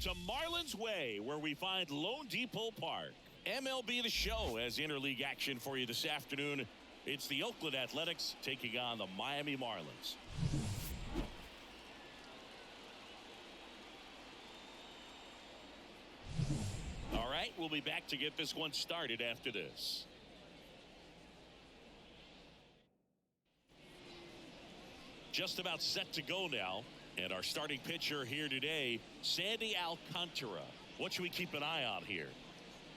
to Marlins Way, where we find Lone Depot Park. MLB The Show has interleague action for you this afternoon. It's the Oakland Athletics taking on the Miami Marlins. All right, we'll be back to get this one started after this. Just about set to go now. And our starting pitcher here today, Sandy Alcantara. What should we keep an eye on here?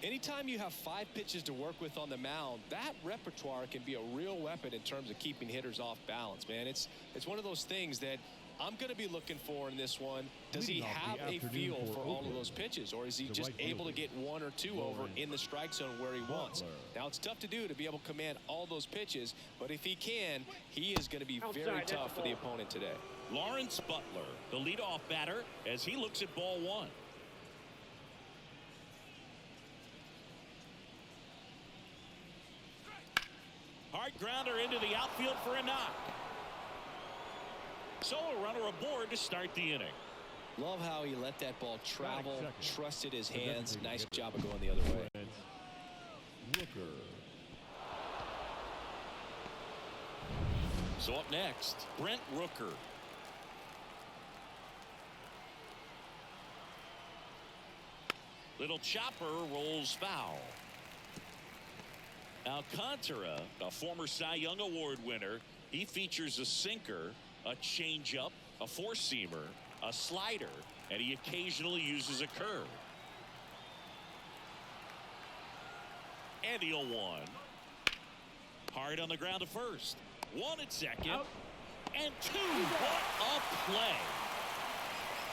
Anytime you have 5 pitches to work with on the mound, that repertoire can be a real weapon in terms of keeping hitters off balance, man. It's one of those things that I'm going to be looking for in this one. Does he have a feel for all of those pitches, or is he just able to get 1 or 2 over in the strike zone where he wants? Now, it's tough to do to be able to command all those pitches, but if he can, he is going to be very tough for the opponent today. Lawrence Butler, the leadoff batter, as he looks at ball 1. Hard grounder into the outfield for a knock. So a runner aboard to start the inning. Love how he let that ball travel, trusted his hands. Nice job of going the other way. So up next, Brent Rooker. Little chopper rolls foul. Alcantara, a former Cy Young Award winner, he features a sinker, a changeup, a four-seamer, a slider, and he occasionally uses a curve. And the 0-1. Hard on the ground to first. 1 at second. Out. And 2. What a play.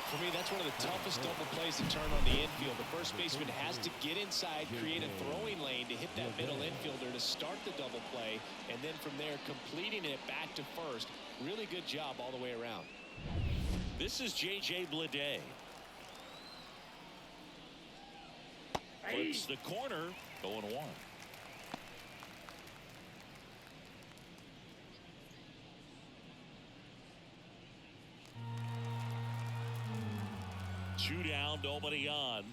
For me, that's one of the toughest double plays to turn on the infield. The first baseman has to get inside, create a throwing lane to hit that middle infielder to start the double play, and then from there completing it back to first. Really good job all the way around. This is J.J. Bleday. Flips the corner, 0-1. Two down, nobody on.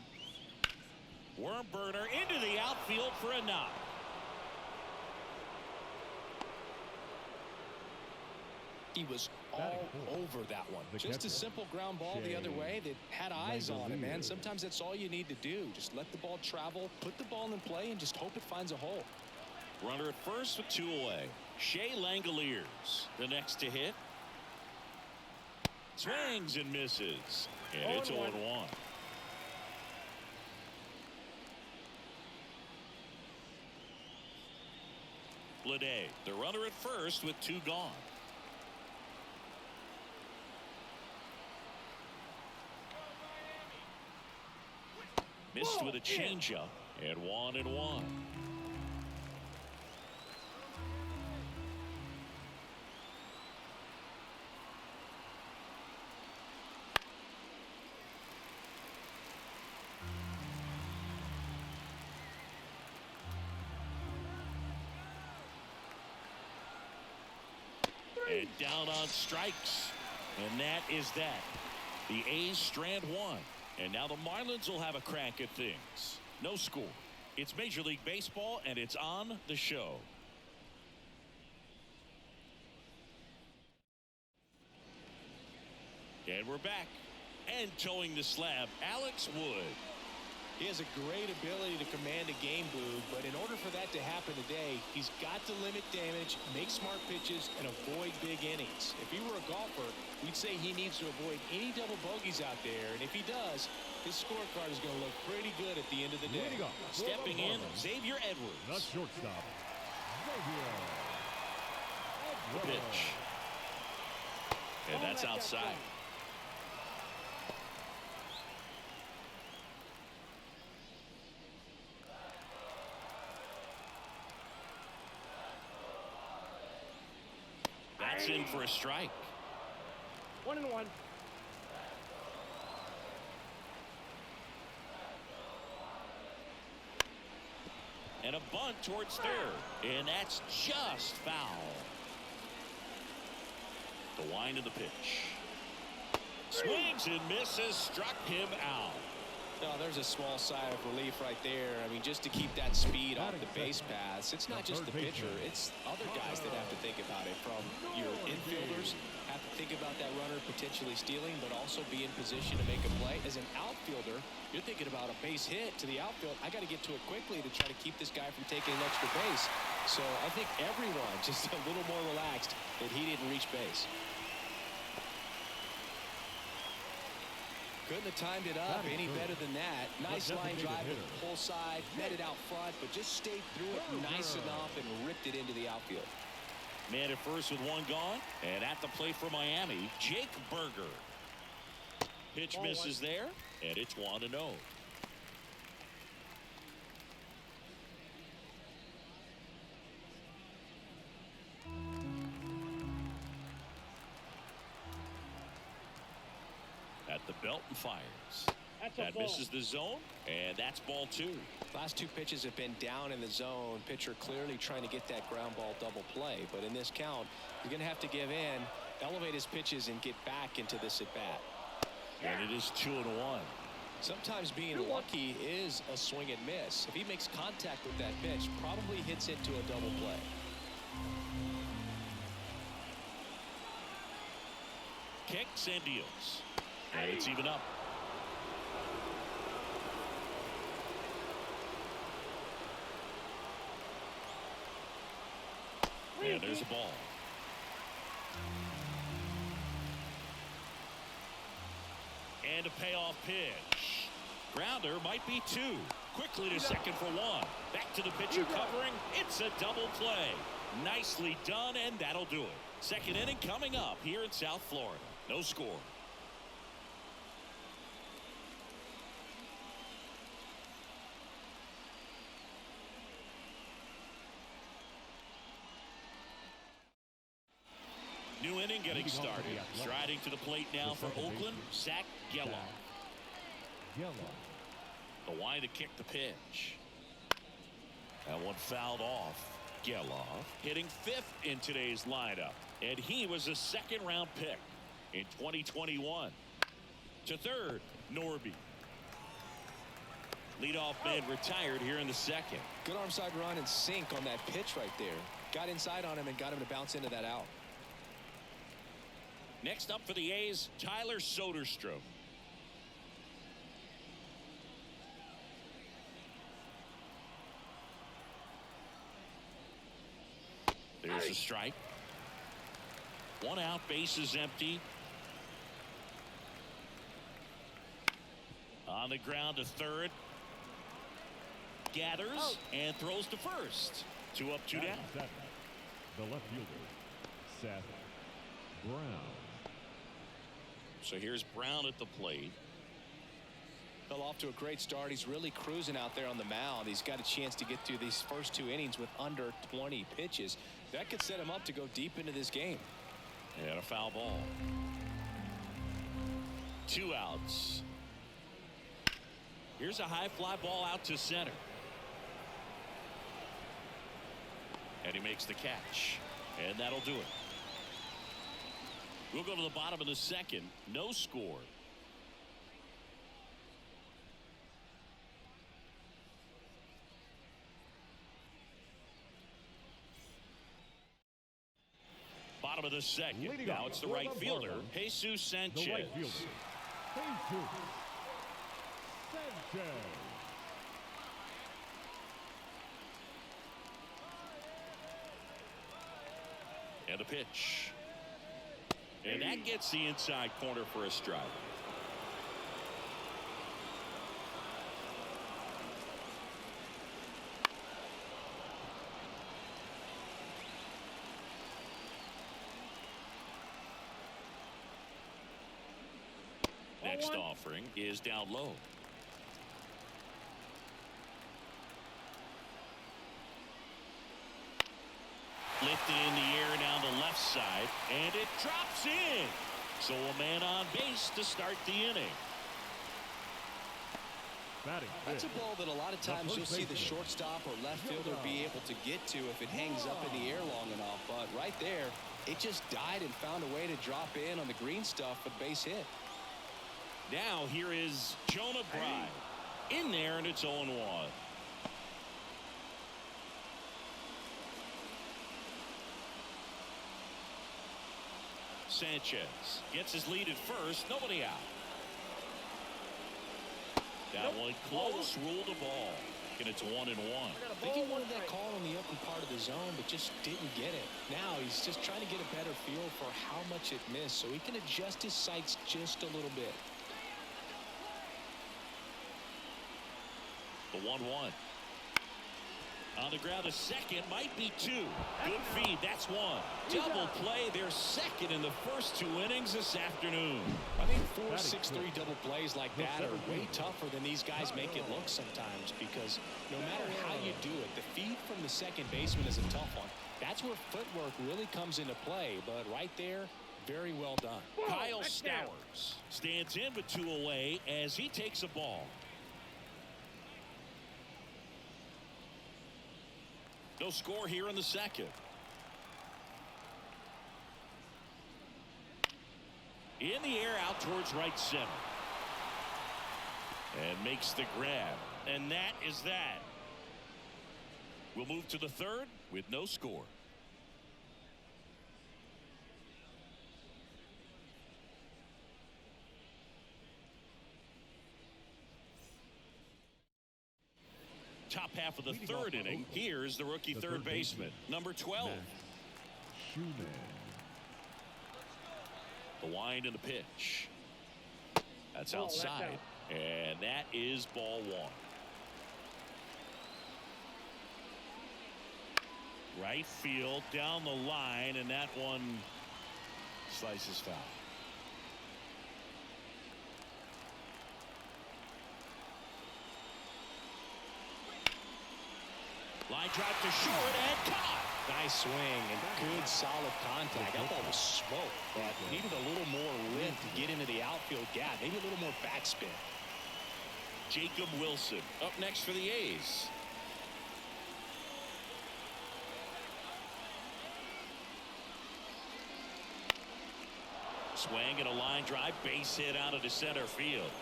Worm burner into the outfield for a knock. He was all over that one. Just a simple ground ball the other way that had eyes on it, man. Sometimes that's all you need to do. Just let the ball travel, put the ball in play, and just hope it finds a hole. Runner at first with 2 away. Shea Langoliers, the next to hit. Swings and misses. And it's 0-1. Bleday, the runner at first with 2 gone. Missed with a changeup, and 1-1. And down on strikes. And that is that. The A's strand 1. And now the Marlins will have a crack at things. No score. It's Major League Baseball, and it's on the show. And we're back. And towing the slab, Alex Wood. He has a great ability to command a game, Boog, but in order for that to happen today, he's got to limit damage, make smart pitches, and avoid big innings. If he were a golfer, we'd say he needs to avoid any double bogeys out there, and if he does, his scorecard is going to look pretty good at the end of the day. Stepping in, Xavier Edwards. Not shortstop. The pitch. And that's outside. That's in for a strike. 1-1. And a bunt towards third. And that's just foul. The wind of the pitch. Swings and misses, struck him out. No, there's a small sigh of relief right there. I mean, just to keep that speed off the base paths. It's not just the pitcher. It's other guys that have to think about it. From your infielders have to think about that runner potentially stealing, but also be in position to make a play. As an outfielder, you're thinking about a base hit to the outfield. I got to get to it quickly to try to keep this guy from taking an extra base. So I think everyone just a little more relaxed that he didn't reach base. Couldn't have timed it up any better than that. Nice line drive to the pull side, met it out front, but just stayed through it nice enough and ripped it into the outfield. Man at first with one gone, and at the plate for Miami, Jake Berger. Pitch misses there, and it's 1-0. At the belt and fires. That misses the zone, and that's ball 2. Last 2 pitches have been down in the zone. Pitcher clearly trying to get that ground ball double play, but in this count, you're going to have to give in, elevate his pitches, and get back into this at bat. And it is 2-1. Sometimes being lucky is a swing and miss. If he makes contact with that pitch, probably hits into a double play. Kicks and deals. And it's even up. And there's a ball. And a payoff pitch. Grounder might be 2. Quickly to second for 1. Back to the pitcher covering. It's a double play. Nicely done, and that'll do it. Second inning coming up here in South Florida. No score. New inning getting started. Striding to the plate now for Oakland, Zach Geloff. The line to kick the pitch. That one fouled off. Geloff hitting 5th in today's lineup, and he was a second-round pick in 2021. To third, Norby. Leadoff man retired here in the second. Good arm side run and sink on that pitch right there. Got inside on him and got him to bounce into that out. Next up for the A's, Tyler Soderstrom. There's a strike. 1 out, bases empty. On the ground to third. Gathers and throws to first. 2 up, 2 down. The left fielder, Seth Brown. So here's Brown at the plate. Fell off to a great start. He's really cruising out there on the mound. He's got a chance to get through these first 2 innings with under 20 pitches. That could set him up to go deep into this game. And a foul ball. 2 outs. Here's a high fly ball out to center. And he makes the catch. And that'll do it. We'll go to the bottom of the second. No score. Bottom of the second. Now it's the right fielder, Jesus Sanchez. The right fielder, Jesus Sanchez. And a pitch. And that gets the inside corner for a strike. Next offering is down low. Lifted in the air down the left side, and it drops in. So a man on base to start the inning. That's a ball that a lot of times you'll see the shortstop or left fielder be able to get to if it hangs up in the air long enough. But right there, it just died and found a way to drop in on the green stuff with base hit. Now here is Jonah Bride. In there, and it's 0-1. Sanchez gets his lead at first. Nobody out. That one close. Ruled a ball. And it's 1-1. I think he wanted that call in the open part of the zone, but just didn't get it. Now he's just trying to get a better feel for how much it missed so he can adjust his sights just a little bit. The 1-1. On the ground, a second, might be two. Good feed, that's one. Double play, their second in the first 2 innings this afternoon. I think 4-6-3 double plays like that are way tougher than these guys make it look sometimes, because no matter how you do it, the feed from the second baseman is a tough one. That's where footwork really comes into play, but right there, very well done. Kyle Stowers stands in with 2 away as he takes a ball. No score here in the second. In the air out towards right center. And makes the grab. And that is that. We'll move to the third with no score. Top half of the third inning. Here's the rookie third baseman, number 12. The wind and the pitch. That's outside. And that is ball 1. Right field down the line, and that one slices foul. Line drive to short and caught. Nice swing and good solid contact. That ball was smoked, but needed a little more lift to get into the outfield gap. Maybe a little more backspin. Jacob Wilson up next for the A's. Swing and a line drive, base hit out of the center field.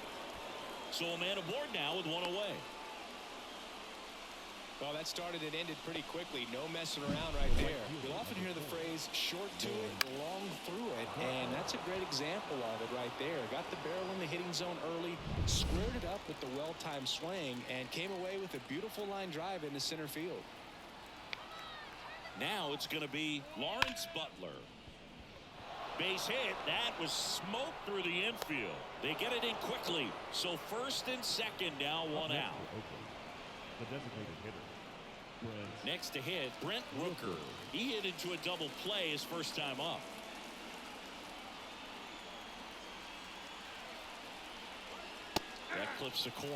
So a man aboard now with 1 away. Well, that started and ended pretty quickly. No messing around right there. You'll often hear the phrase short to it, long through it, and that's a great example of it right there. Got the barrel in the hitting zone early, squared it up with the well-timed swing, and came away with a beautiful line drive into center field. Now it's going to be Lawrence Butler. Base hit. That was smoked through the infield. They get it in quickly. So first and second now, 1 out. The designated hitter. Next to hit, Brent Rooker. He hit into a double play his first time up. That clips the corner.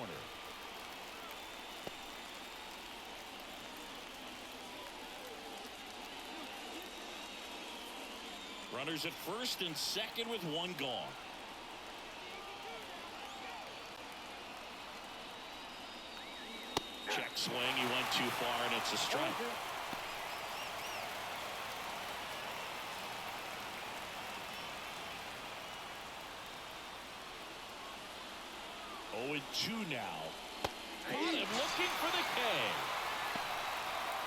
Runners at first and second with 1 gone. Check swing. He went too far, and it's a strike. Oh, and 2 now. Caught him looking for the K.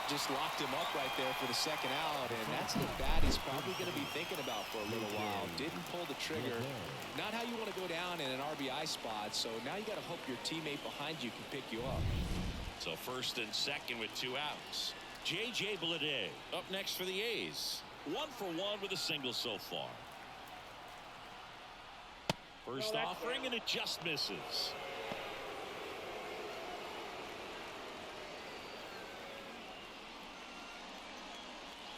Just locked him up right there for the second out, and that's the bat he's probably going to be thinking about for a little while. Didn't pull the trigger. Not how you want to go down in an RBI spot, so now you got to hope your teammate behind you can pick you up. So first and second with 2 outs. J.J. Bleday up next for the A's. 1 for 1 with a single so far. First offering, and it just misses.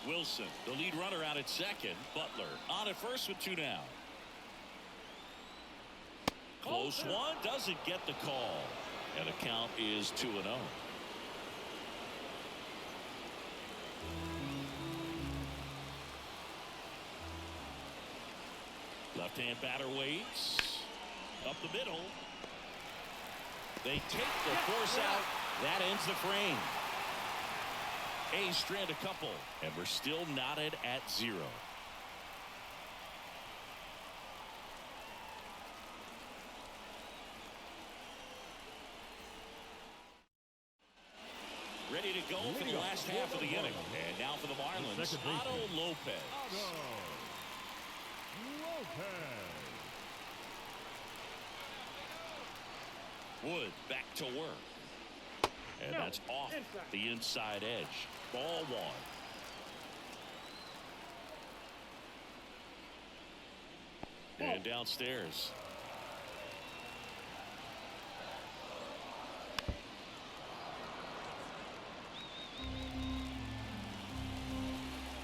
Wilson, the lead runner, out at second. Butler on at first with 2 down. Close one, doesn't get the call. And the count is 2-0. Left-hand batter waits. Up the middle. They take the force out. That ends the frame. A's strand a couple, and we're still knotted at 0. Ready to go for the last half of the inning. And now for the Marlins, Otto Lopez. Wood back to work. And that's off the inside edge. Ball one. And downstairs.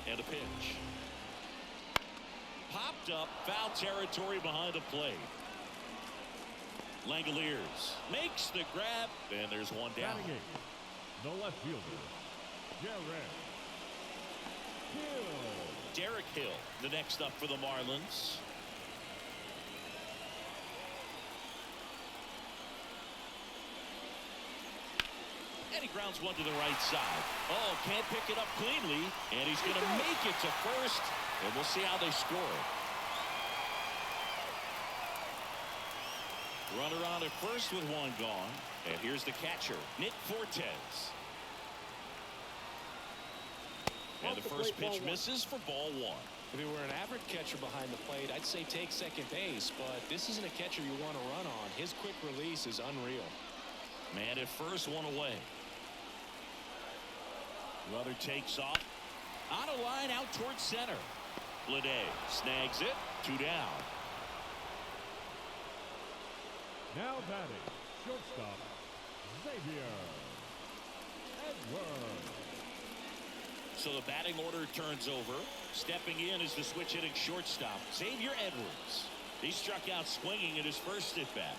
And a pitch. Popped up, foul territory behind the plate. Langoliers makes the grab, and there's one down. No left fielder. Derek Hill, the next up for the Marlins. And he grounds one to the right side. Oh, can't pick it up cleanly. And he's going to make it to first. And we'll see how they score. Runner on at first with one gone. And here's the catcher, Nick Fortes. And the first pitch misses for ball one. If he were an average catcher behind the plate, I'd say take second base. But this isn't a catcher you want to run on. His quick release is unreal. Man at first, one away. Runner takes off. On a line out towards center. Blade snags it. 2 down. Now batting, shortstop, Xavier Edwards. So the batting order turns over. Stepping in is the switch hitting shortstop, Xavier Edwards. He struck out swinging in his first at bat.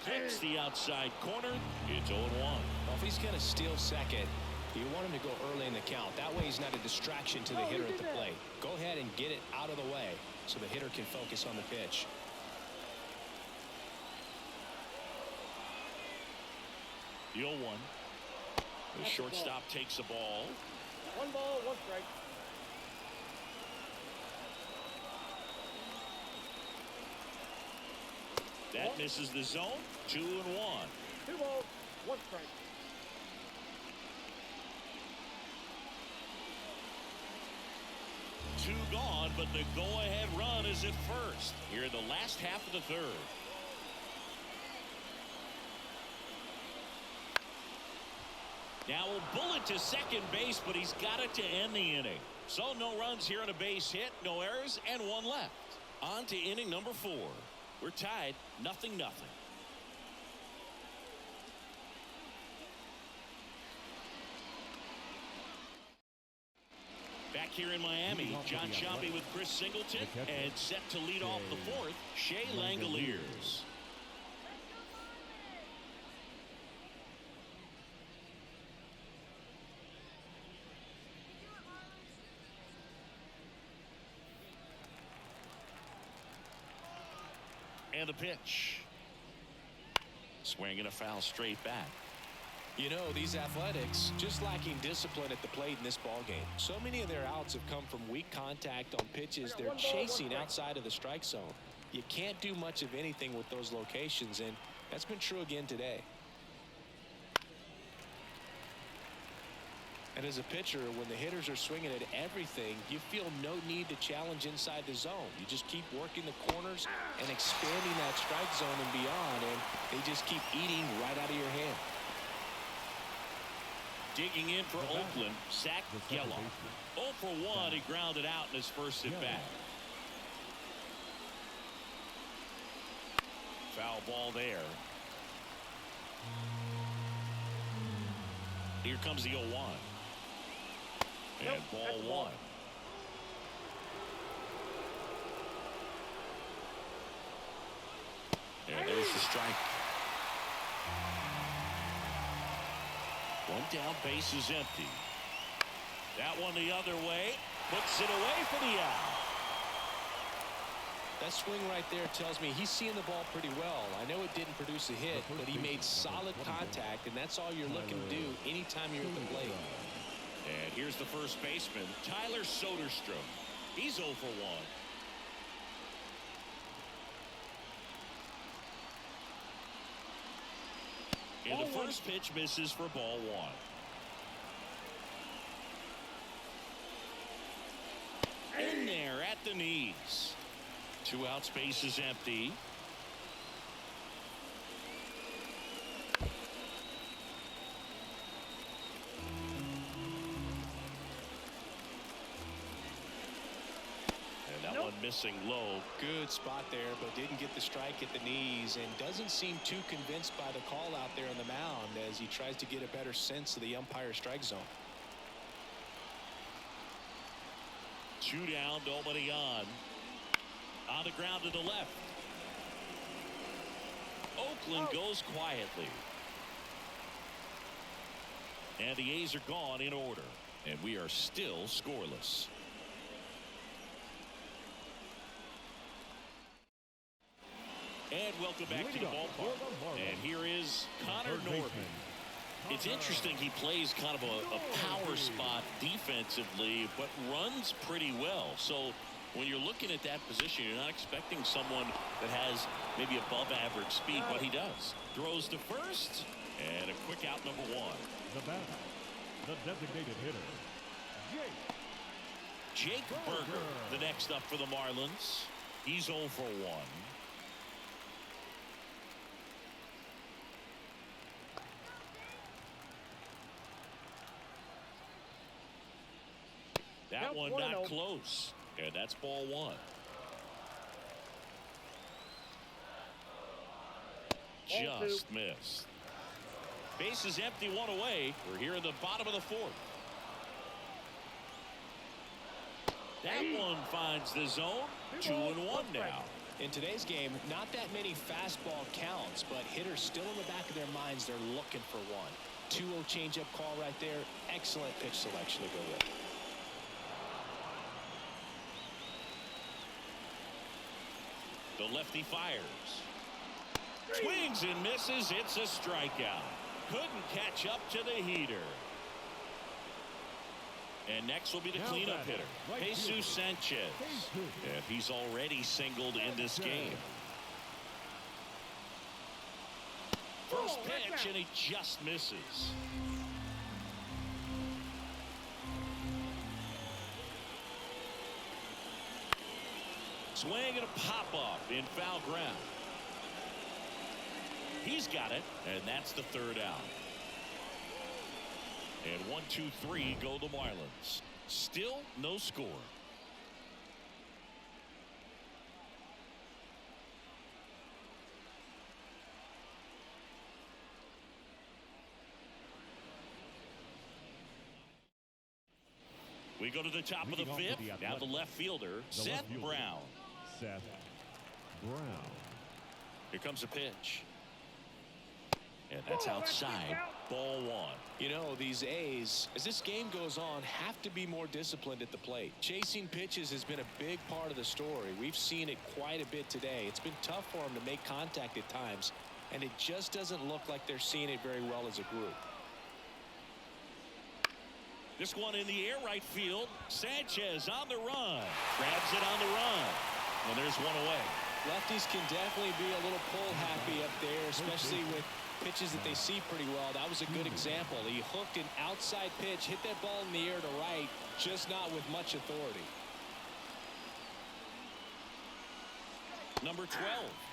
Takes the outside corner. It's 0-1. Well, if he's going to steal second, you want him to go early in the count. That way he's not a distraction to the hitter at the plate. Go ahead and get it out of the way so the hitter can focus on the pitch. The 0-1. The shortstop takes the ball. 1 ball, 1 strike. That misses the zone. 2-1. 2 balls, 1 strike. Two gone, but the go-ahead run is at first here in the last half of the third. Now a bullet to second base, but he's got it to end the inning. So no runs here on a base hit, no errors, and 1 left. On to inning number 4. We're tied, 0-0. Back here in Miami, John Sciambi with Chris Singleton, and set to lead off the 4th, Shea Langoliers. And the pitch. Swing and a foul straight back. You know, these Athletics just lacking discipline at the plate in this ball game. So many of their outs have come from weak contact on pitches they're chasing outside of the strike zone. You can't do much of anything with those locations, and that's been true again today. And as a pitcher, when the hitters are swinging at everything, you feel no need to challenge inside the zone. You just keep working the corners and expanding that strike zone and beyond, and they just keep eating right out of your hand. Digging in for Oakland, Zach Geloff. 0 for 1, he grounded out in his first at bat. Foul ball there. Here comes the 0-1. And ball 1. And there's the strike. 1 down, base is empty. That one the other way. Puts it away for the out. That swing right there tells me he's seeing the ball pretty well. I know it didn't produce a hit, but he made solid contact, and that's all you're looking to do anytime you're at the plate. And here's the first baseman, Tyler Soderstrom. He's 0 for 1. And the first pitch misses for ball one. In there at the knees. 2 outs, base is empty. And that one missing low. Good spot there, but didn't get the strike at the knees and doesn't seem too convinced by the call out there on the mound as he tries to get a better sense of the umpire strike zone. 2 down, nobody on. On the ground to the left. Oakland goes quietly. And the A's are gone in order. And we are still scoreless. And welcome back to the ballpark. And here is Connor Norton. It's interesting, he plays kind of a power spot defensively, but runs pretty well. So when you're looking at that position, you're not expecting someone that has maybe above average speed, but he does. Throws to first, and a quick out, number 1. The batter, the designated hitter, Jake Berger, the next up for the Marlins. He's 0 for 1. That one not close, and that's ball 1. Just missed. Base is empty, 1 away. We're here in the bottom of the 4th. That one finds the zone. 2-1 now. In today's game, not that many fastball counts, but hitters still in the back of their minds, they're looking for one. 2-0 changeup call right there. Excellent pitch selection to go with. The lefty fires. Swings and misses. It's a strikeout. Couldn't catch up to the heater. And next will be the cleanup hitter, Jesus Sanchez. And he's already singled in this game. First pitch, and he just misses. Swing and a pop-up in foul ground. He's got it, and that's the 3rd out. And 1, 2, 3 go the Marlins. Still no score. We go to the top of the 5th. Now the left fielder, Seth Brown. Seth Brown. Here comes a pitch. And that's outside. Ball 1. You know, these A's, as this game goes on, have to be more disciplined at the plate. Chasing pitches has been a big part of the story. We've seen it quite a bit today. It's been tough for them to make contact at times, and it just doesn't look like they're seeing it very well as a group. This one in the air, right field. Sanchez on the run. Grabs it on the run. And there's one away. Lefties can definitely be a little pull happy up there, especially with pitches that they see pretty well. That was a good example. He hooked an outside pitch, hit that ball in the air to right, just not with much authority. Number 12,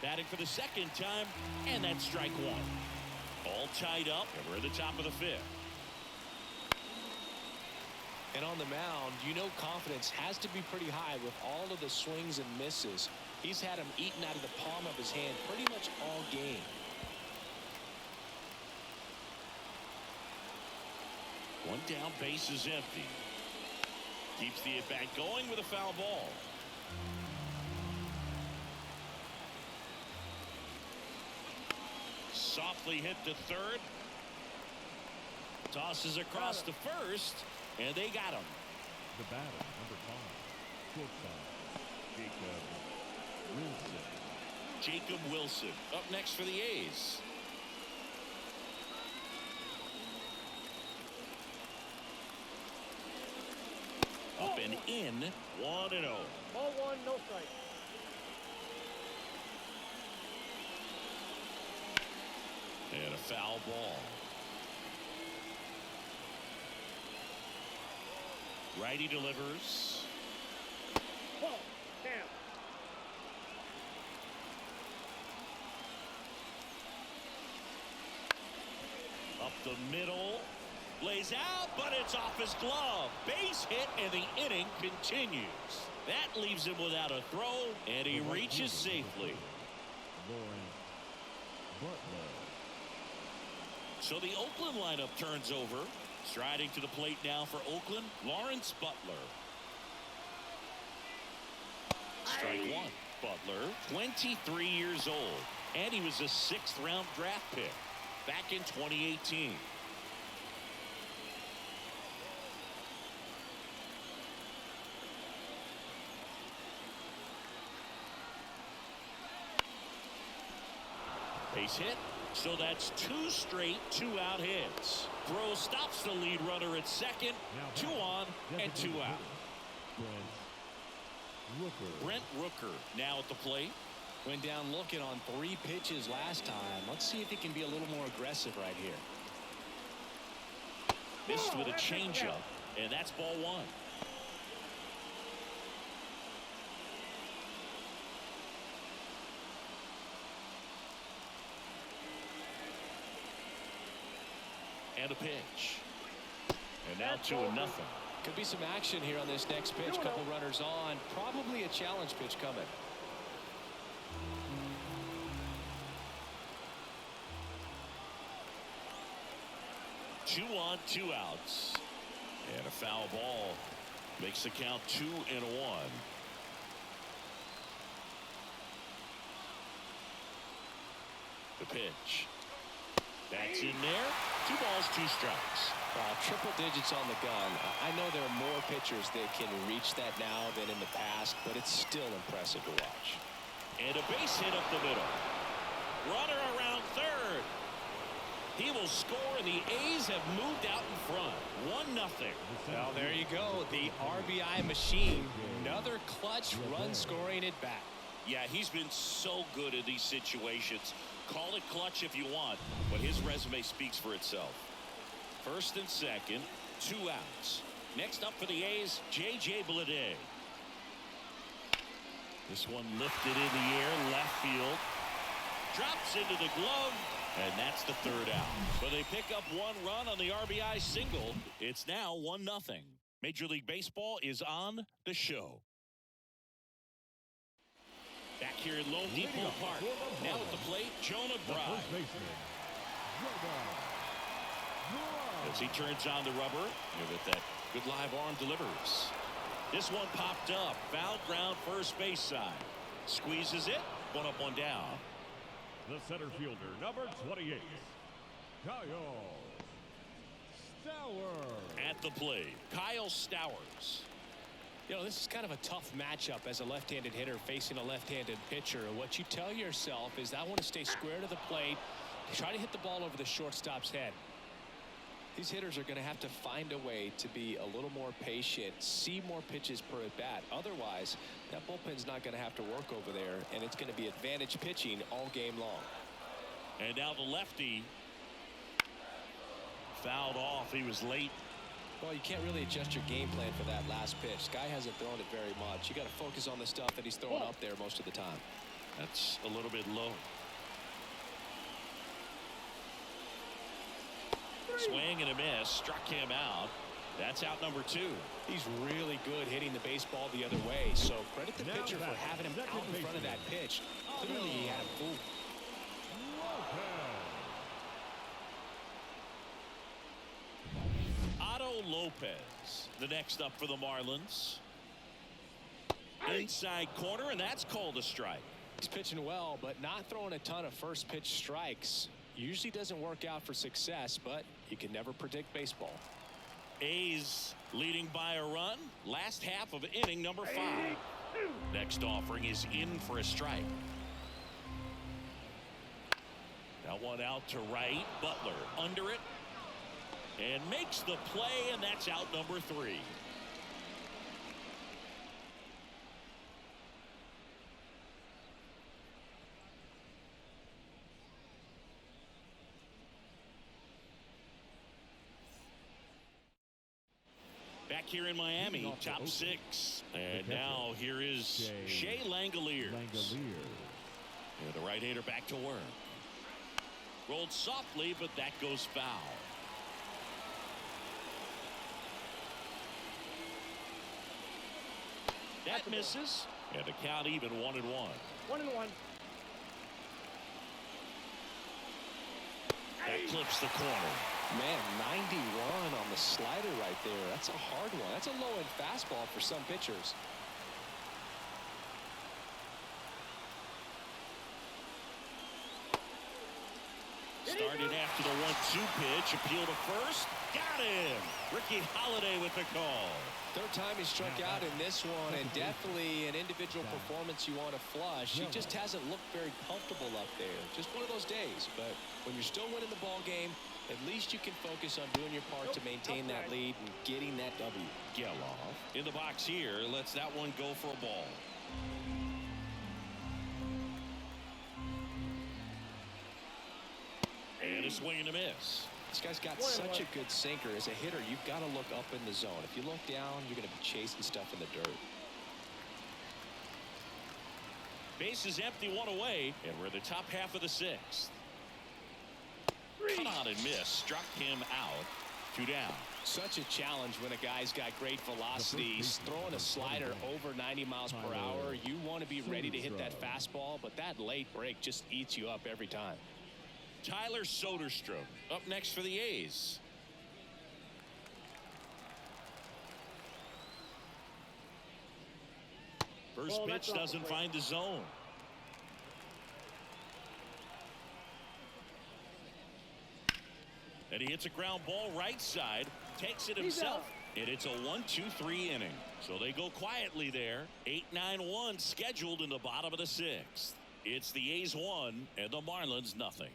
batting for the 2nd time, and that's strike 1. All tied up, and we're at the top of the 5th. And on the mound, you know confidence has to be pretty high with all of the swings and misses. He's had them eaten out of the palm of his hand pretty much all game. One down, base is empty. Keeps the at-bat going with a foul ball. Softly hit to 3rd. Tosses across to 1st, and they got him. The batter, number 5, shortstop, Jacob Wilson up next for the A's. Up and in, 1-0. Ball 1, no strike. And a foul ball. Righty delivers. Ball. Down. Up the middle. Lays out, but it's off his glove. Base hit, and the inning continues. That leaves him without a throw, and he reaches safely. So the Oakland lineup turns over. Striding to the plate now for Oakland, Lawrence Butler. Strike one. Butler, 23 years old, and he was a 6th-round draft pick back in 2018. Base hit. So that's 2 straight 2-out hits. Throw stops the lead runner at second. 2 on and 2 out. Brent Rooker now at the plate. Went down looking on 3 pitches last time. Let's see if he can be a little more aggressive right here. Missed with a changeup, and that's ball 1. And a pitch. And now 2-0. Could be some action here on this next pitch. Couple runners on. Probably a challenge pitch coming. Two on, 2 outs. And a foul ball. Makes the count 2-1. The pitch. That's in there. 2 balls, 2 strikes. Triple digits on the gun. I know there are more pitchers that can reach that now than in the past, but it's still impressive to watch. And a base hit up the middle. Runner around third. He will score, and the A's have moved out in front. 1-0. Well, there you go. The RBI machine. Another clutch run scoring at bat. Yeah, he's been so good in these situations. Call it clutch if you want, but his resume speaks for itself. First and second, 2 outs. Next up for the A's, J.J. Bleday. This one lifted in the air, left field. Drops into the glove, and that's the 3rd out. But they pick up 1 run on the RBI single. It's now 1-0. Major League Baseball is on the show. Back here in Lone Depot Park. Now at the plate, Jonah Bride. As he turns on the rubber, with that good live arm delivers. This one popped up. Foul ground first base side. Squeezes it. 1 up, 1 down. The center fielder, number 28, Kyle Stowers. At the plate, Kyle Stowers. You know, this is kind of a tough matchup as a left-handed hitter facing a left-handed pitcher. What you tell yourself is I want to stay square to the plate, try to hit the ball over the shortstop's head. These hitters are going to have to find a way to be a little more patient, see more pitches per at bat. Otherwise, that bullpen's not going to have to work over there, and it's going to be advantage pitching all game long. And now the lefty fouled off. He was late. Well, you can't really adjust your game plan for that last pitch. Guy hasn't thrown it very much. You got to focus on the stuff that he's throwing up there most of the time. That's a little bit low. Swing and a miss. Struck him out. That's out number 2. He's really good hitting the baseball the other way. So credit the pitcher for having him out in front of that pitch. Clearly he had him fooled. Otto Lopez, the next up for the Marlins. Inside corner, and that's called a strike. He's pitching well, but not throwing a ton of first pitch strikes. Usually doesn't work out for success, but you can never predict baseball. A's leading by a run. Last half of inning number 5. Next offering is in for a strike. Now one out to right. Butler under it. And makes the play, and that's out number 3. here in Miami, top 6. And now here is Shea Langoliers. And the right-hander back to work. Rolled softly, but that goes foul. That misses. And the count even 1-1. 1-1. That clips the corner. Man, 91 on the slider right there. That's a hard one. That's a low-end fastball for some pitchers. Started after the 1-2 pitch. Appeal to first. Got him. Ricky Holiday with the call. Third time he struck out in this one, and definitely an individual performance you want to flush. He just hasn't looked very comfortable up there. Just one of those days. But when you're still winning the ball game, at least you can focus on doing your part to maintain that lead and getting that W. Geloff in the box here. Lets that one go for a ball. And a swing and a miss. This guy's got such a good sinker. As a hitter, you've got to look up in the zone. If you look down, you're going to be chasing stuff in the dirt. Base is empty, one away, and we're in the top half of the 6th. Cut on and miss. Struck him out. 2 down. Such a challenge when a guy's got great velocity. He's throwing a slider over 90 miles per hour. You want to be ready to hit that fastball, but that late break just eats you up every time. Tyler Soderstrom up next for the A's. First pitch doesn't find the zone. And he hits a ground ball right side, takes it himself, and it's a 1-2-3 inning. So they go quietly there. 8-9-1 scheduled in the bottom of the 6th. It's the A's 1 and the Marlins nothing.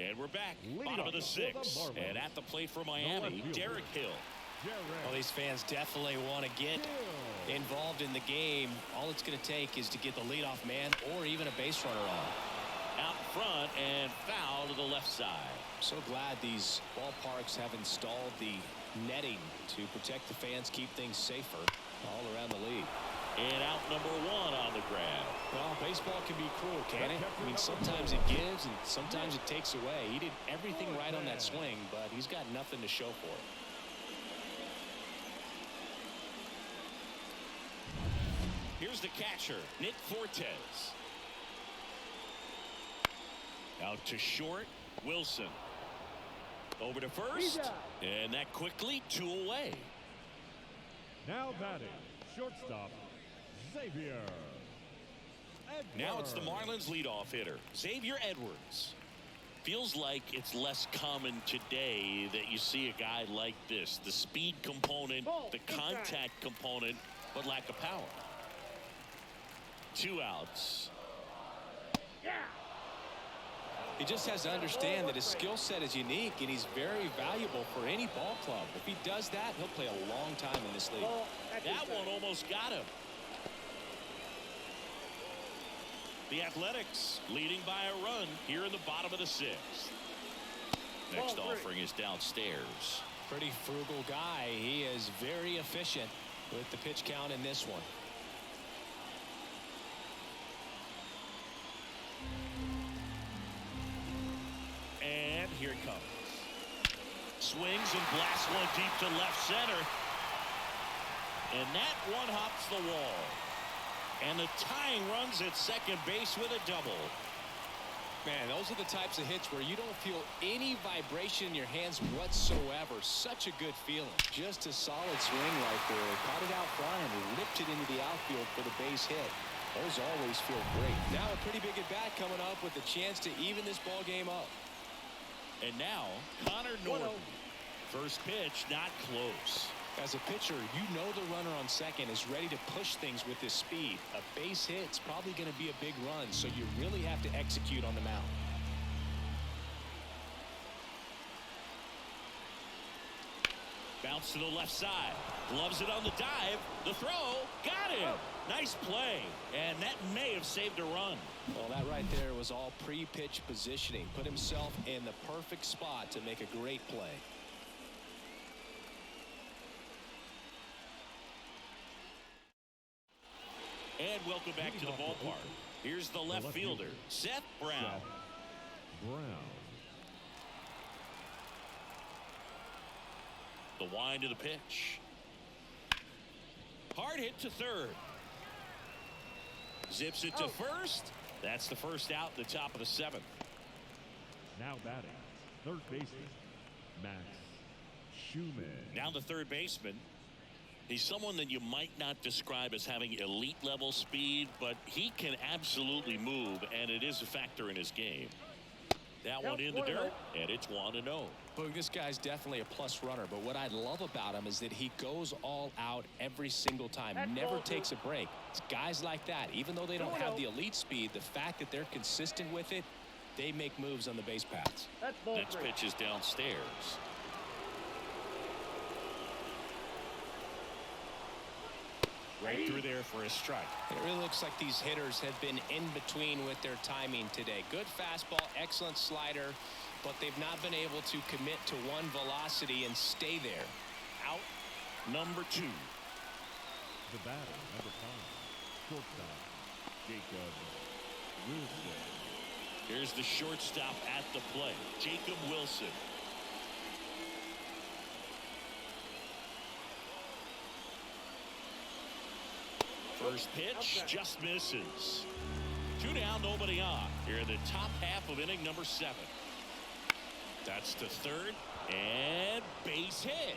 And we're back, bottom of the 6th, and at the plate for Miami, Derek Hill. Well, these fans definitely want to get involved in the game. All it's going to take is to get the leadoff man or even a base runner on. Out front and foul to the left side. So glad these ballparks have installed the netting to protect the fans, keep things safer all around the league. And out number 1 on the grab. Well, baseball can be cruel, can it? I mean, sometimes it gives and sometimes it takes away. He did everything right on that swing, but he's got nothing to show for it. Here's the catcher, Nick Fortes. Out to short, Wilson. Over to first, and that quickly 2 away. Now batting, shortstop, Xavier Edwards. Now it's the Marlins leadoff hitter, Xavier Edwards. Feels like it's less common today that you see a guy like this. The speed component, the contact component, but lack of power. 2 outs. He just has to understand that his skill set is unique and he's very valuable for any ball club. If he does that, he'll play a long time in this league. That one almost got him. The Athletics leading by a run here in the bottom of the 6th. Next offering is downstairs. Pretty frugal guy. He is very efficient with the pitch count in this one. And here it comes. Swings and blasts one deep to left center. And that one hops the wall. And the tying runs at second base with a double. Man, those are the types of hits where you don't feel any vibration in your hands whatsoever. Such a good feeling. Just a solid swing right there. Caught it out front and ripped it into the outfield for the base hit. Those always feel great. Now a pretty big at bat coming up with a chance to even this ball game up. And now Connor Norton. First pitch not close. As a pitcher, you know the runner on second is ready to push things with his speed. A base hit's probably going to be a big run, so you really have to execute on the mound. Bounce to the left side. Gloves it on the dive. The throw. Got in. Nice play, and that may have saved a run. Well, that right there was all pre-pitch positioning. Put himself in the perfect spot to make a great play. And welcome back to the ballpark. Here's the left fielder, Seth Brown. The wind of the pitch. Hard hit to third. Zips it to first. That's the first out, the top of the seventh. Now batting, third baseman, Max Schumann. Now the third baseman. He's someone that you might not describe as having elite level speed, but he can absolutely move, and it is a factor in his game. That one in the dirt, and it's 1-0. Boog, this guy's definitely a plus runner, but what I love about him is that he goes all out every single time, never takes a break. It's guys like that, even though they don't have the elite speed, the fact that they're consistent with it, they make moves on the base paths. Next pitch is downstairs. Right through there for a strike. It really looks like these hitters have been in between with their timing today. Good fastball, excellent slider, but they've not been able to commit to one velocity and stay there. Out number 2. The batter, number 5, shortstop, Jacob Wilson. Here's the shortstop at the plate, Jacob Wilson. First pitch just misses. 2 down, nobody on. Here in the top half of inning number 7. That's to third and base hit.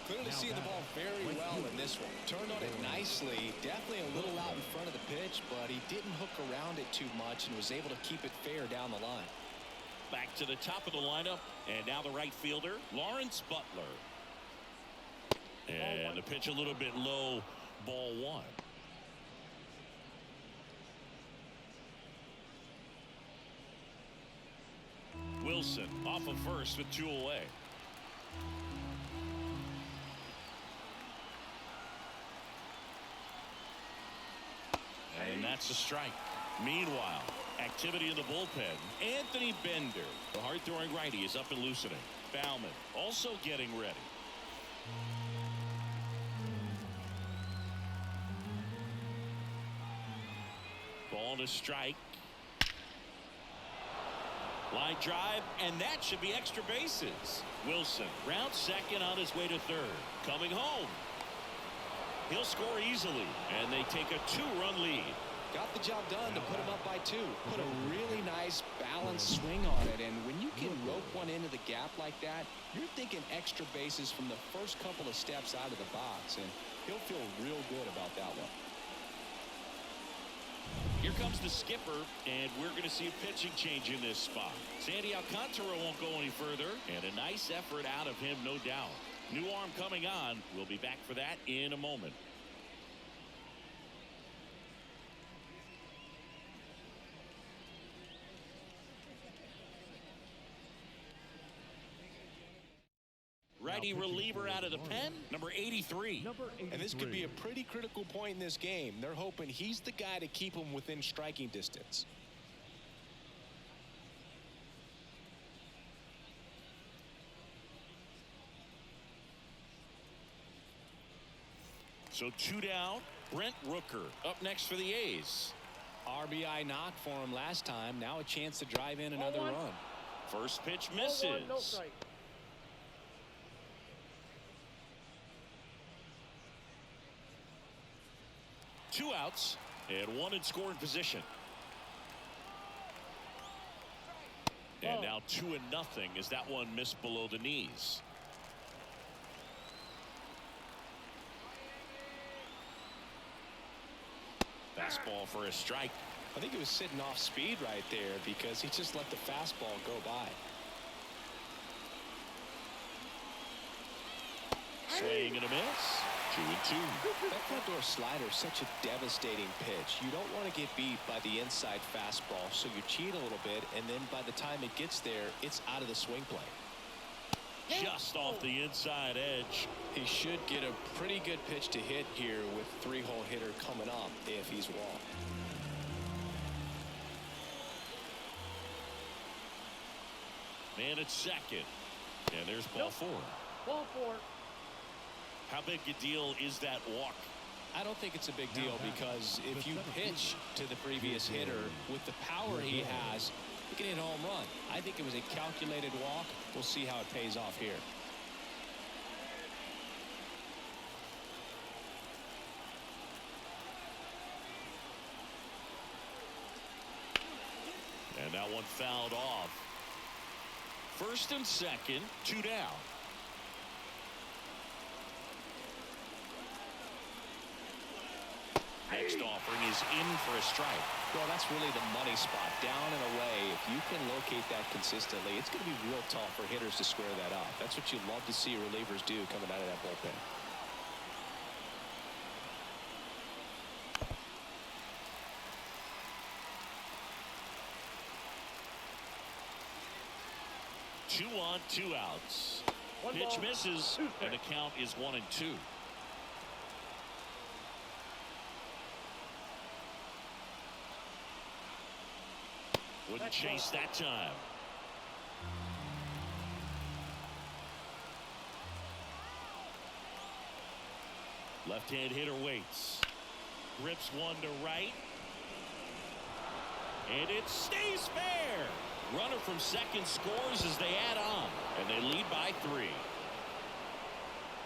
Clearly seeing the ball very well in this one. Turned on it nicely. Definitely a little out in front of the pitch, but he didn't hook around it too much and was able to keep it fair down the line. Back to the top of the lineup, and now the right fielder, Lawrence Butler. And the pitch a little bit low, ball 1. Wilson off of first with 2 away. And that's a strike. Meanwhile, activity in the bullpen. Anthony Bender, the hard-throwing righty, is up and loosening. Bauman also getting ready. Ball to strike. Line drive, and that should be extra bases. Wilson rounds second on his way to third. Coming home. He'll score easily, and they take a 2-run lead. Got the job done to put him up by 2. Put a really nice balanced swing on it, and when you can rope one into the gap like that, you're thinking extra bases from the first couple of steps out of the box, and he'll feel real good about that one. Here comes the skipper, and we're going to see a pitching change in this spot. Sandy Alcantara won't go any further, and a nice effort out of him, no doubt. New arm coming on. We'll be back for that in a moment. Righty reliever out of the pen, number 83. And this could be a pretty critical point in this game. They're hoping he's the guy to keep them within striking distance. So 2 down. Brent Rooker up next for the A's. RBI knock for him last time. Now a chance to drive in another run. First pitch misses. 2 outs and 1 in scoring position. And now 2-0 as that one missed below the knees. Fastball for a strike. I think he was sitting off speed right there because he just let the fastball go by. Swing and a miss. 2-2. That front door slider is such a devastating pitch. You don't want to get beat by the inside fastball, so you cheat a little bit, and then by the time it gets there, it's out of the swing plane. just off the inside edge. He should get a pretty good pitch to hit here with three-hole hitter coming up if he's walked. Man at second. And there's ball four. Ball four. How big a deal is that walk? I don't think it's a big deal because if you pitch to the previous hitter with the power he has, he can hit a home run. I think it was a calculated walk. We'll see how it pays off here. And that one fouled off. First and second, 2 down. Next offering is in for a strike. Well, that's really the money spot, down and away. If you can locate that consistently, it's going to be real tough for hitters to square that up. That's what you love to see relievers do coming out of that bullpen. Two on, 2 outs. One Pitch ball, misses, and the count is 1-2. Wouldn't chase that time. Left-hand hitter waits. Rips one to right. And it stays fair. Runner from second scores as they add on. And they lead by 3.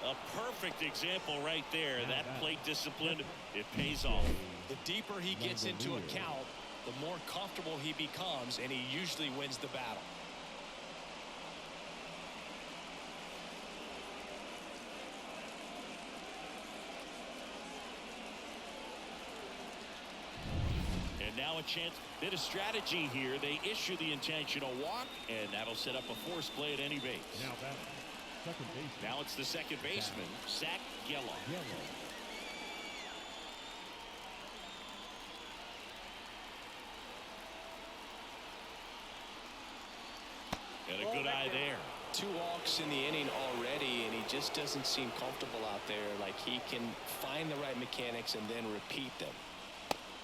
A perfect example right there. That plate discipline, it pays off. The deeper he gets into a count, the more comfortable he becomes, and he usually wins the battle. And now a chance, bit of strategy here. They issue the intentional walk, and that'll set up a forced play at any base. Now batting, second baseman. Now it's the second baseman, Zach Gelow. And a good eye there. 2 walks in the inning already, and he just doesn't seem comfortable out there. Like he can find the right mechanics and then repeat them.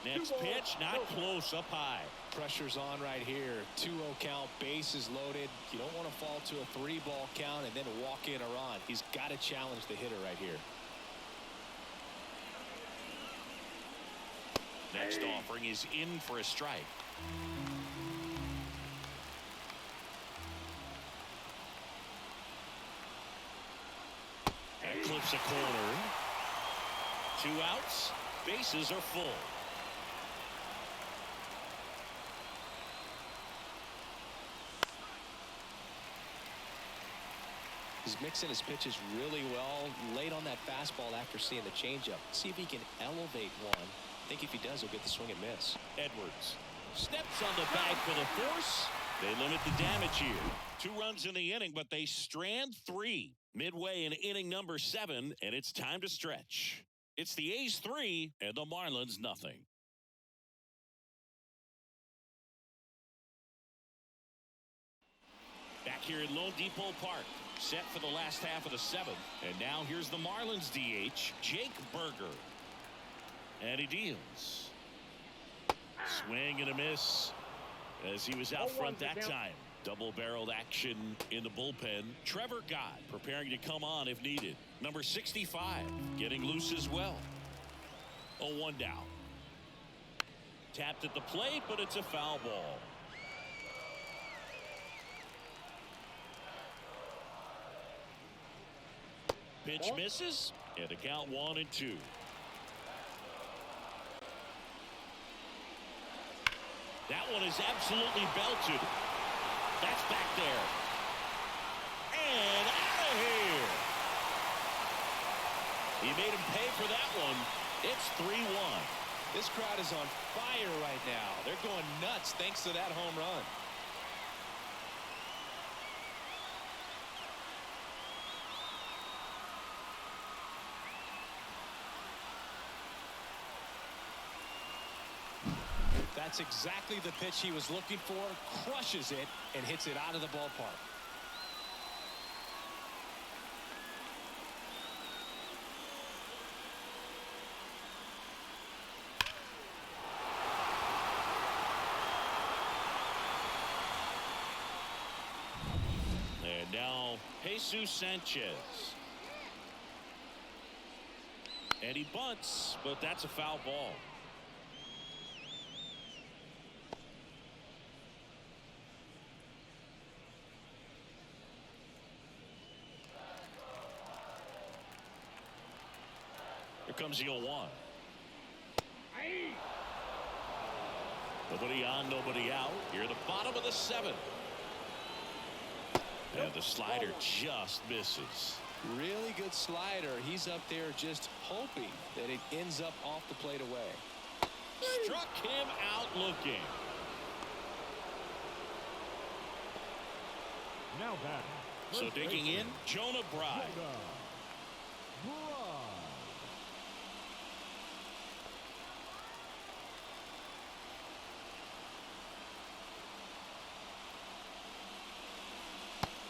Next pitch, not close, up high. Pressure's on right here. 2-0 count, bases loaded. You don't want to fall to a 3-ball count and then walk in a run. He's got to challenge the hitter right here. Next offering is in for a strike. That clips a corner. 2 outs. Bases are full. He's mixing his pitches really well. Late on that fastball after seeing the changeup. See if he can elevate one. I think if he does, he'll get the swing and miss. Edwards steps on the bag for the force. They limit the damage here. 2 runs in the inning, but they strand 3. Midway in inning number 7, and it's time to stretch. It's the A's 3 and the Marlins nothing. Back here at Lone Depot Park, set for the last half of the 7th. And now here's the Marlins DH, Jake Berger. And he deals. Swing and a miss as he was out front that time. Double-barreled action in the bullpen. Trevor Gott preparing to come on if needed. Number 65 getting loose as well. 0-1 down. Tapped at the plate, but it's a foul ball. Pitch misses, and the count 1-2. That one is absolutely belted. That's back there. And out of here. He made him pay for that one. It's 3-1. This crowd is on fire right now. They're going nuts thanks to that home run. That's exactly the pitch he was looking for. Crushes it and hits it out of the ballpark. now, Jesus Sanchez. And he bunts, but that's a foul ball. Here comes the 0-1. Nobody on, nobody out. Here at the bottom of the 7th. And the slider just misses. Really good slider. He's up there just hoping that it ends up off the plate away. Struck him out looking. Now batting. So digging in, Jonah Bride.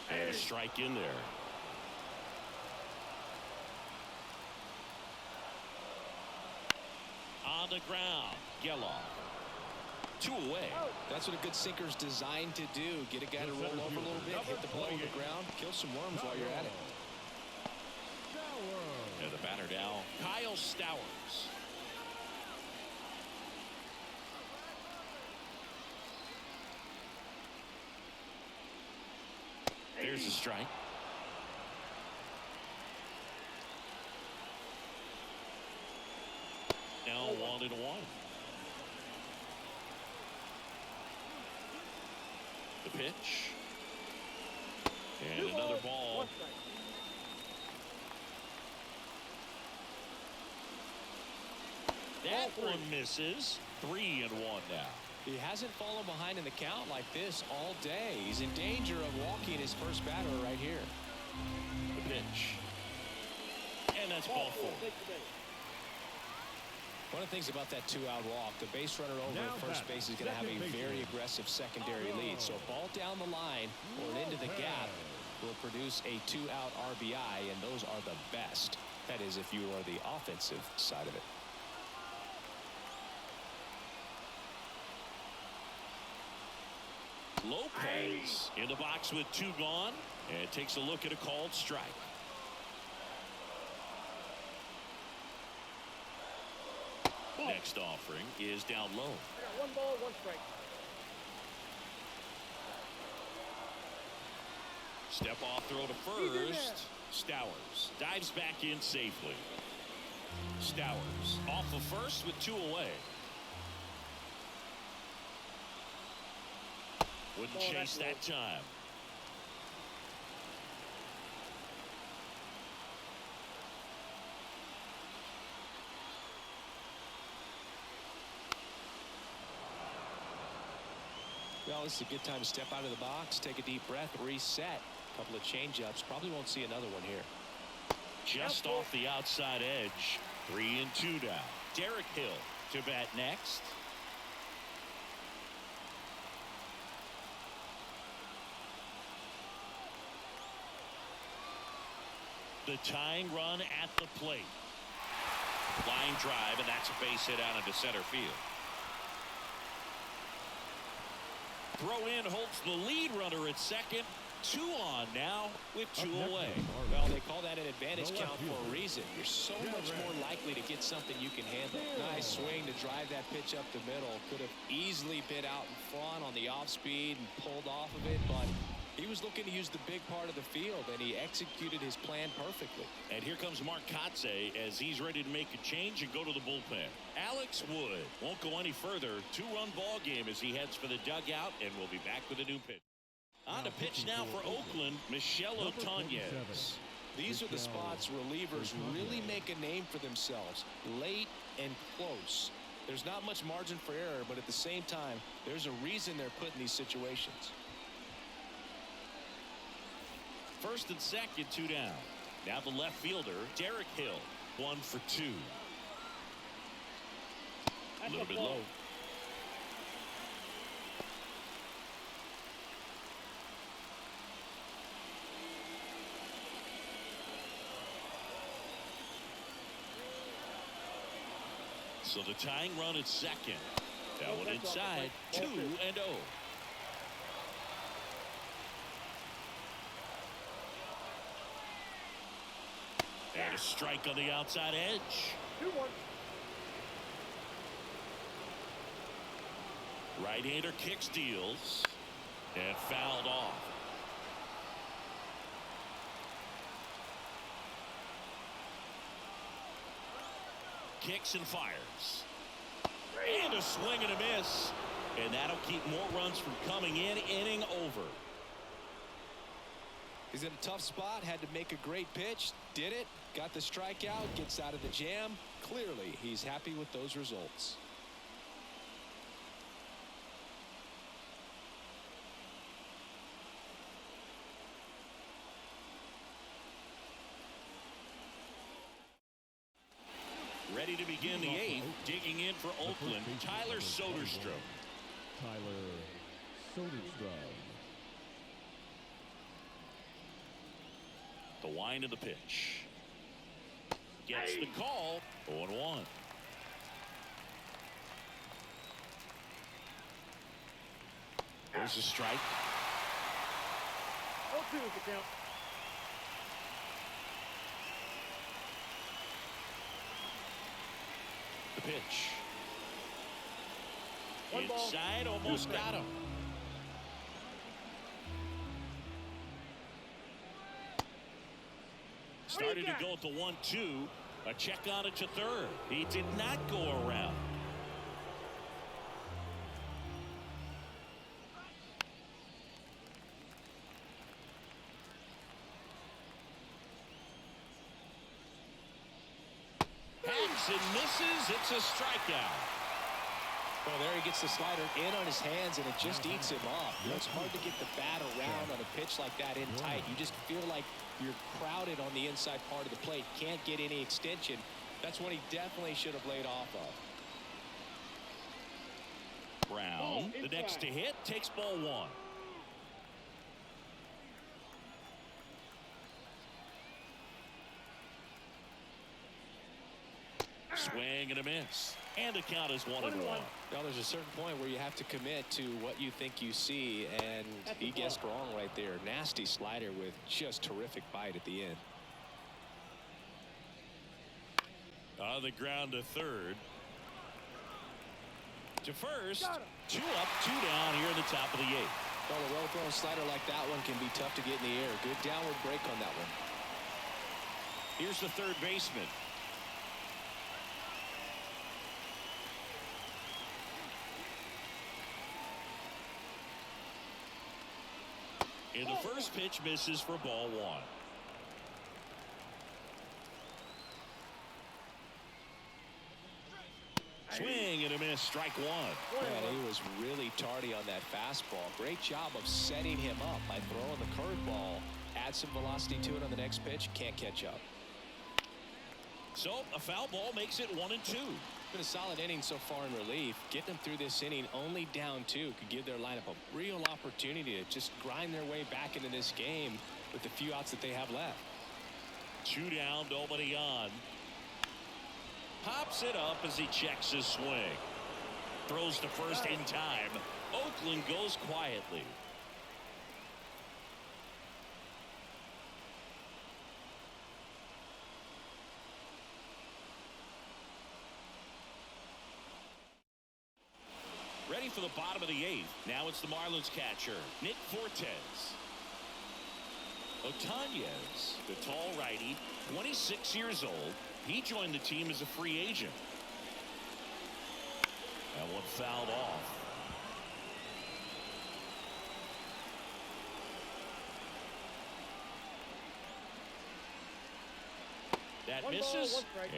And a strike in there. On the ground, Geloff. 2 away. That's what a good sinker's designed to do. Get a guy to roll over a little bit, hit the ball on the ground, kill some worms while you're at it. And the batter now, Kyle Stowers. There's a strike. Now 1-1. The pitch. And another ball. That one misses. 3-1 now. He hasn't fallen behind in the count like this all day. He's in danger of walking his first batter right here. The pitch. And that's ball 4. One of the things about that 2-out walk, the base runner over at first base is going to have a very aggressive secondary lead. So a ball down the line or into the gap will produce a 2-out RBI, and those are the best. That is, if you are the offensive side of it. Lopez in the box with 2 gone, and takes a look at a called strike. Next offering is down low. I got 1 ball, 1 strike. Step off throw to first. Stowers dives back in safely. Stowers off of first with 2 away. Wouldn't chase that time. Well, this is a good time to step out of the box, take a deep breath, reset. A couple of change-ups. Probably won't see another one here. Just off the outside edge. 3-2 now. Derek Hill to bat next. The tying run at the plate. Line drive, and that's a base hit out into center field. Throw in holds the lead runner at second. 2 on now with 2 away. Well, they call that an advantage count for a reason. You're so much more likely to get something you can handle. Nice swing to drive that pitch up the middle. Could have easily been out in front on the off speed and pulled off of it, but he was looking to use the big part of the field, and he executed his plan perfectly. And here comes Mark Kotze as he's ready to make a change and go to the bullpen. Alex Wood won't go any further. 2-run ball game as he heads for the dugout, and we'll be back with a new pitch. On to pitch now for Oakland, Michelle Otanez. These are the spots relievers really make a name for themselves, late and close. There's not much margin for error, but at the same time, there's a reason they're put in these situations. First and second, 2 down. Now the left fielder, Derek Hill, 1 for 2. A little bit low. So the tying run at second. That one inside. 2-0. And a strike on the outside edge. 2-1. Right-hander kicks, deals, and fouled off. Kicks and fires. And a swing and a miss. And that'll keep more runs from coming in. Inning over. He's in a tough spot, had to make a great pitch, did it, got the strikeout, gets out of the jam. Clearly, he's happy with those results. Ready to begin the eighth, digging in for Oakland, Tyler Soderstrom. Tyler Soderstrom. The wind of the pitch. Gets the call. 0-1. There's a strike. 0-2 is the count. The pitch. One ball. Inside, almost got him. Started to go at the 1-2. A check on it to third. He did not go around. Hacks and misses. It's a strikeout. Well, there he gets the slider in on his hands, and it just eats him off. You know, it's hard to get the bat around on a pitch like that in tight. You just feel like you're crowded on the inside part of the plate. Can't get any extension. That's what he definitely should have laid off of. Brown, the next to hit, takes ball one. Swing and a miss. And the count is 1-1. Now, there's a certain point where you have to commit to what you think you see, and he guessed wrong right there. Nasty slider with just terrific bite at the end. On the ground to third. To first. 2 up, 2 down here in the top of the eighth. Well, a well-thrown slider like that one can be tough to get in the air. Good downward break on that one. Here's the third baseman. And the first pitch misses for ball one. Swing and a miss, strike one. Man, he was really tardy on that fastball. Great job of setting him up by throwing the curveball. Add some velocity to it on the next pitch. Can't catch up. So a foul ball makes it 1-2. Been a solid inning so far in relief. Getting them through this inning only down 2 could give their lineup a real opportunity to just grind their way back into this game with the few outs that they have left. 2 down, nobody on. Pops it up as he checks his swing. Throws to first in time. Oakland goes quietly. Ready for the bottom of the eighth. Now it's the Marlins catcher, Nick Fortes. Otanez, the tall righty, 26 years old. He joined the team as a free agent. That one fouled off. That One misses. ball, 1 strike.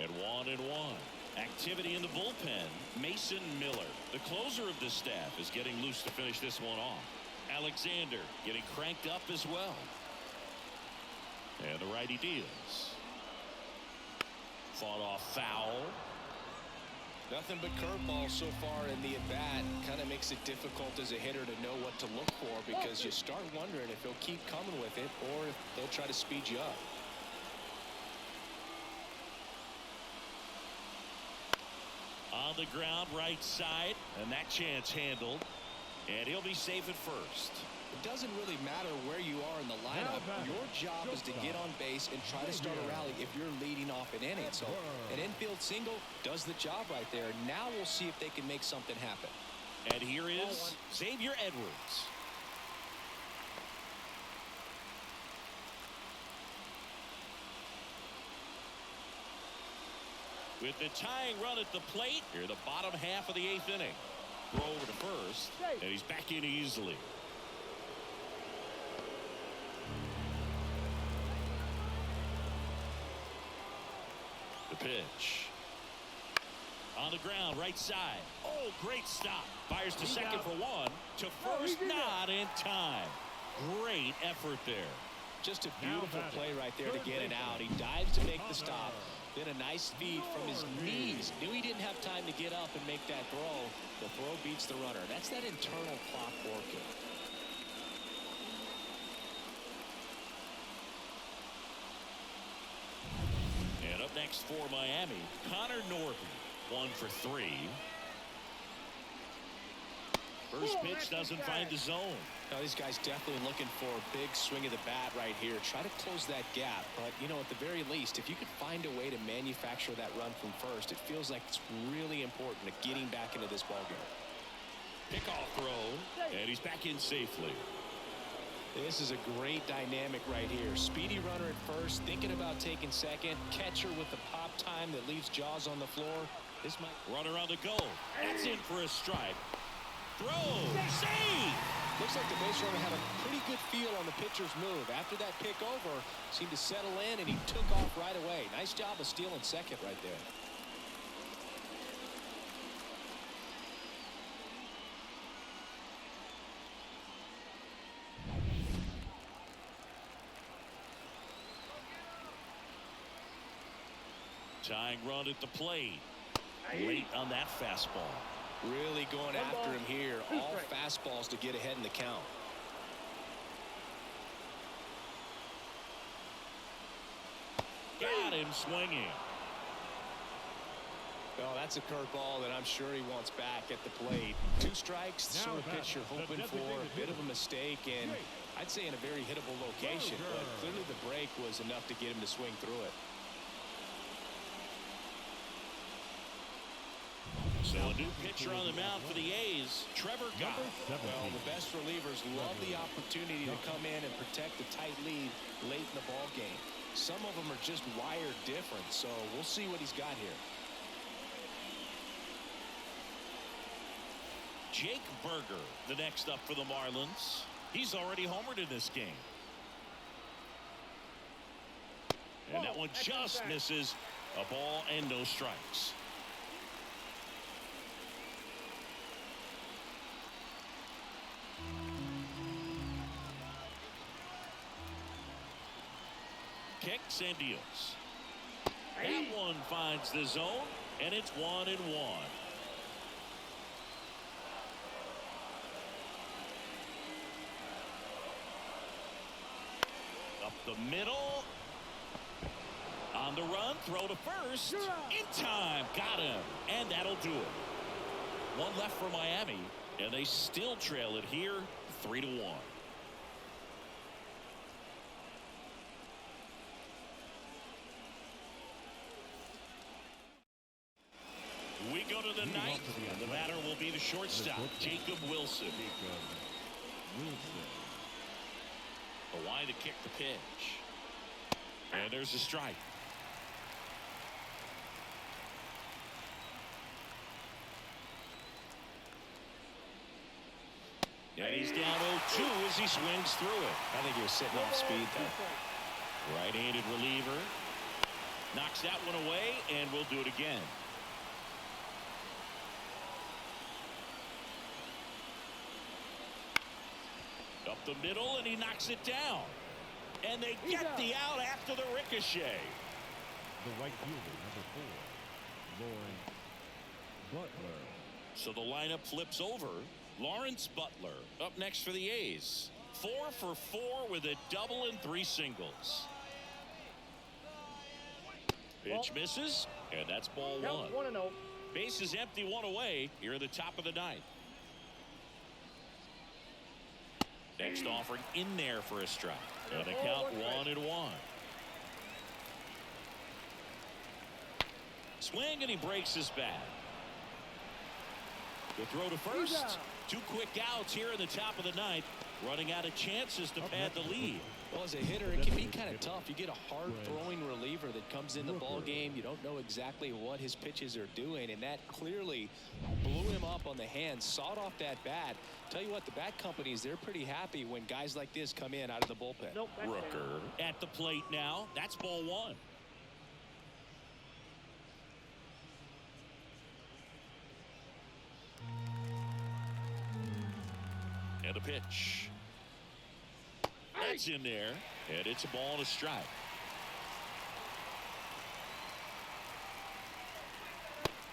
And 1-1. Activity in the bullpen. Mason Miller, the closer of the staff, is getting loose to finish this one off. Alexander getting cranked up as well. And the righty deals. Fought off foul. Nothing but curveballs so far in the at-bat. Kind of makes it difficult as a hitter to know what to look for, because you start wondering if he'll keep coming with it or if they'll try to speed you up. On the ground, right side, and that chance handled. And he'll be safe at first. It doesn't really matter where you are in the lineup. Your job is to get on base and try to start a rally if you're leading off an inning. So an infield single does the job right there. Now we'll see if they can make something happen. And here is Xavier Edwards. With the tying run at the plate, here the bottom half of the 8th inning. Throw over to first, and he's back in easily. The pitch. On the ground, right side. Oh, great stop. Fires to second for one. To first, not in time. Great effort there. Just a beautiful play right there to get it out. He dives to make the stop. Then a nice feed from his knees. Knew he didn't have time to get up and make that throw. The throw beats the runner. That's that internal clock working. And up next for Miami, Connor Norton. 1 for 3. First pitch doesn't find the zone. Now, these guys definitely looking for a big swing of the bat right here. Try to close that gap. But, you know, at the very least, if you could find a way to manufacture that run from first, it feels like it's really important to getting back into this ballgame. Pickoff throw, and he's back in safely. This is a great dynamic right here. Speedy runner at first, thinking about taking second. Catcher with the pop time that leaves Jaws on the floor. This might... Runner on the go. That's in for a strike. Throw. Save. Looks like the base runner had a pretty good feel on the pitcher's move. After that pick over, seemed to settle in, and he took off right away. Nice job of stealing second right there. Tying run at the plate. Late on that fastball. Really going after him here. All fastballs to get ahead in the count. Got him swinging. Well, that's a curveball that I'm sure he wants back at the plate. 2 strikes, the sort of pitch you're hoping for. A bit of a mistake, and I'd say in a very hittable location. But clearly the break was enough to get him to swing through it. So a new pitcher on the mound for the A's, Trevor Gott. Well, the best relievers love the opportunity to come in and protect a tight lead late in the ball game. Some of them are just wired different, so we'll see what he's got here. Jake Berger, the next up for the Marlins. He's already homered in this game. And that one just misses. A ball and no strikes. Kicks and deals. That one finds the zone, and it's 1-1. Up the middle. On the run, throw to first. In time, got him, and that'll do it. One left for Miami, and they still trail it here, 3-1. We go to the ninth, and the batter will be the shortstop, Jacob Wilson. Hawaii to kick the pitch. And there's a strike. And he's down 0-2 as he swings through it. I think he was sitting off speed there. Right-handed reliever. Knocks that one away, and we'll do it again. Up the middle, and he knocks it down. And they get the out after the ricochet. The right fielder, number 4, Lauren Butler. So the lineup flips over. Lawrence Butler up next for the A's. 4 for 4 with a double and 3 singles. Pitch misses, and that's ball 1. Base is empty, 1 away here at the top of the 9th. Next offering in there for a strike. And the count 1-1. Swing, and he breaks his bat. The throw to first. 2 quick outs here in the top of the ninth. Running out of chances to pad the lead. Well, as a hitter, it can be kind of tough. You get a hard-throwing reliever that comes in the ball game. You don't know exactly what his pitches are doing, and that clearly blew him up on the hand, sawed off that bat. Tell you what, the bat companies, they're pretty happy when guys like this come in out of the bullpen. Rooker at the plate now. That's ball 1. And a pitch. That's in there, and it's a ball and a strike.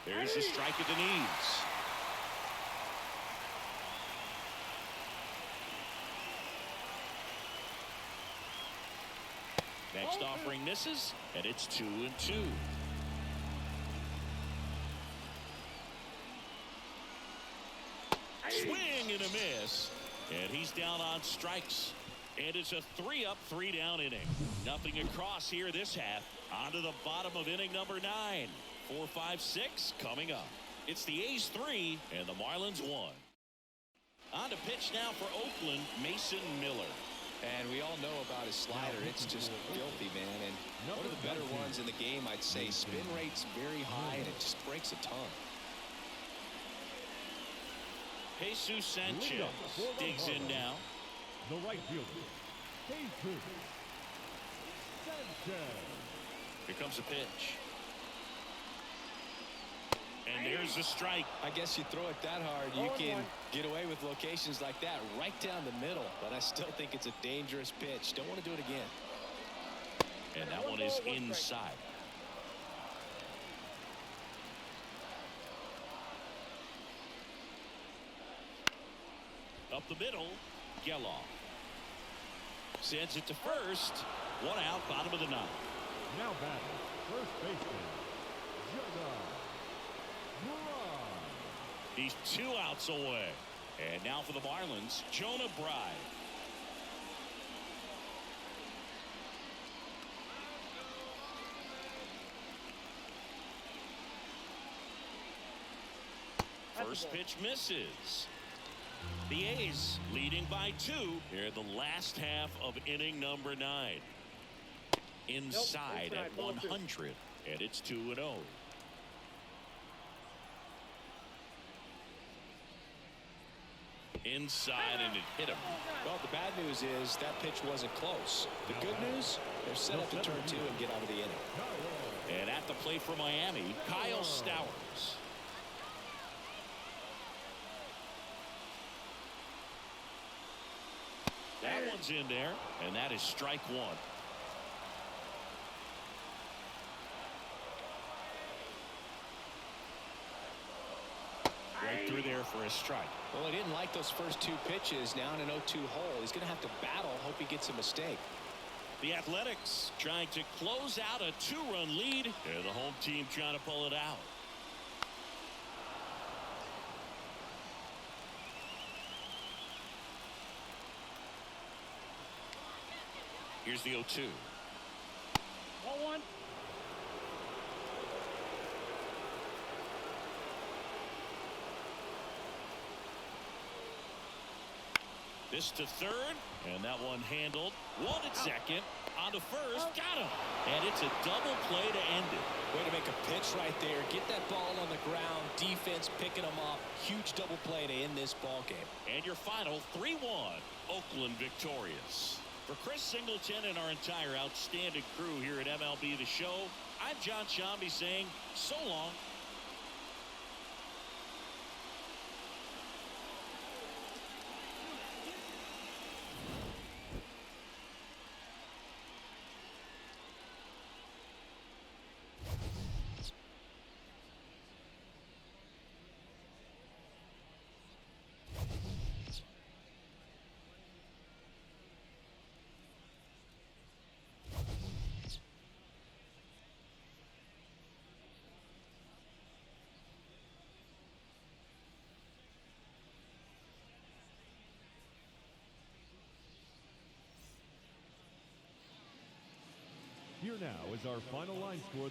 There's the strike at the knees. Next offering misses, and it's 2-2. Swing and a miss, and he's down on strikes. And it's a 3-up, 3-down inning. Nothing across here this half. On to the bottom of inning number 9. 4, 5, 6 coming up. It's the A's 3 and the Marlins 1. On to pitch now for Oakland, Mason Miller. And we all know about his slider. It's just filthy, man. And one of the better ones in the game, I'd say. Spin rate's very high, and it just breaks a ton. Jesus Sanchez digs in now. The right fielder, Jesus Sanchez. Here comes a pitch. And there's a strike. I guess you throw it that hard, you can get away with locations like that right down the middle. But I still think it's a dangerous pitch. Don't want to do it again. And that one is inside. Up the middle, Geloff. Sends it to first. 1 out, bottom of the 9th. Now batting, first baseman, Jonah Bride. He's 2 outs away. And now for the Marlins, Jonah Bride. First pitch misses. The A's leading by 2 here in the last half of inning number 9. Inside at 100, and it's 2-0. Inside, and it hit him. Well, the bad news is that pitch wasn't close. The good news, they're set up to turn 2 and get out of the inning. And at the plate for Miami, Kyle Stowers. That one's in there, and that is strike 1. Right through there for a strike. Well, he didn't like those first 2 pitches. Now in an 0-2 hole, he's going to have to battle. Hope he gets a mistake. The Athletics trying to close out a 2-run lead, and the home team trying to pull it out. Here's the 0-2. Ball 1. This to third, and that one handled. 1 at second, on to first, got him. And it's a double play to end it. Way to make a pitch right there. Get that ball on the ground. Defense picking them up. Huge double play to end this ball game. And your final 3-1, Oakland victorious. For Chris Singleton and our entire outstanding crew here at MLB The Show, I'm John Shambi saying so long. Here now is our final line score.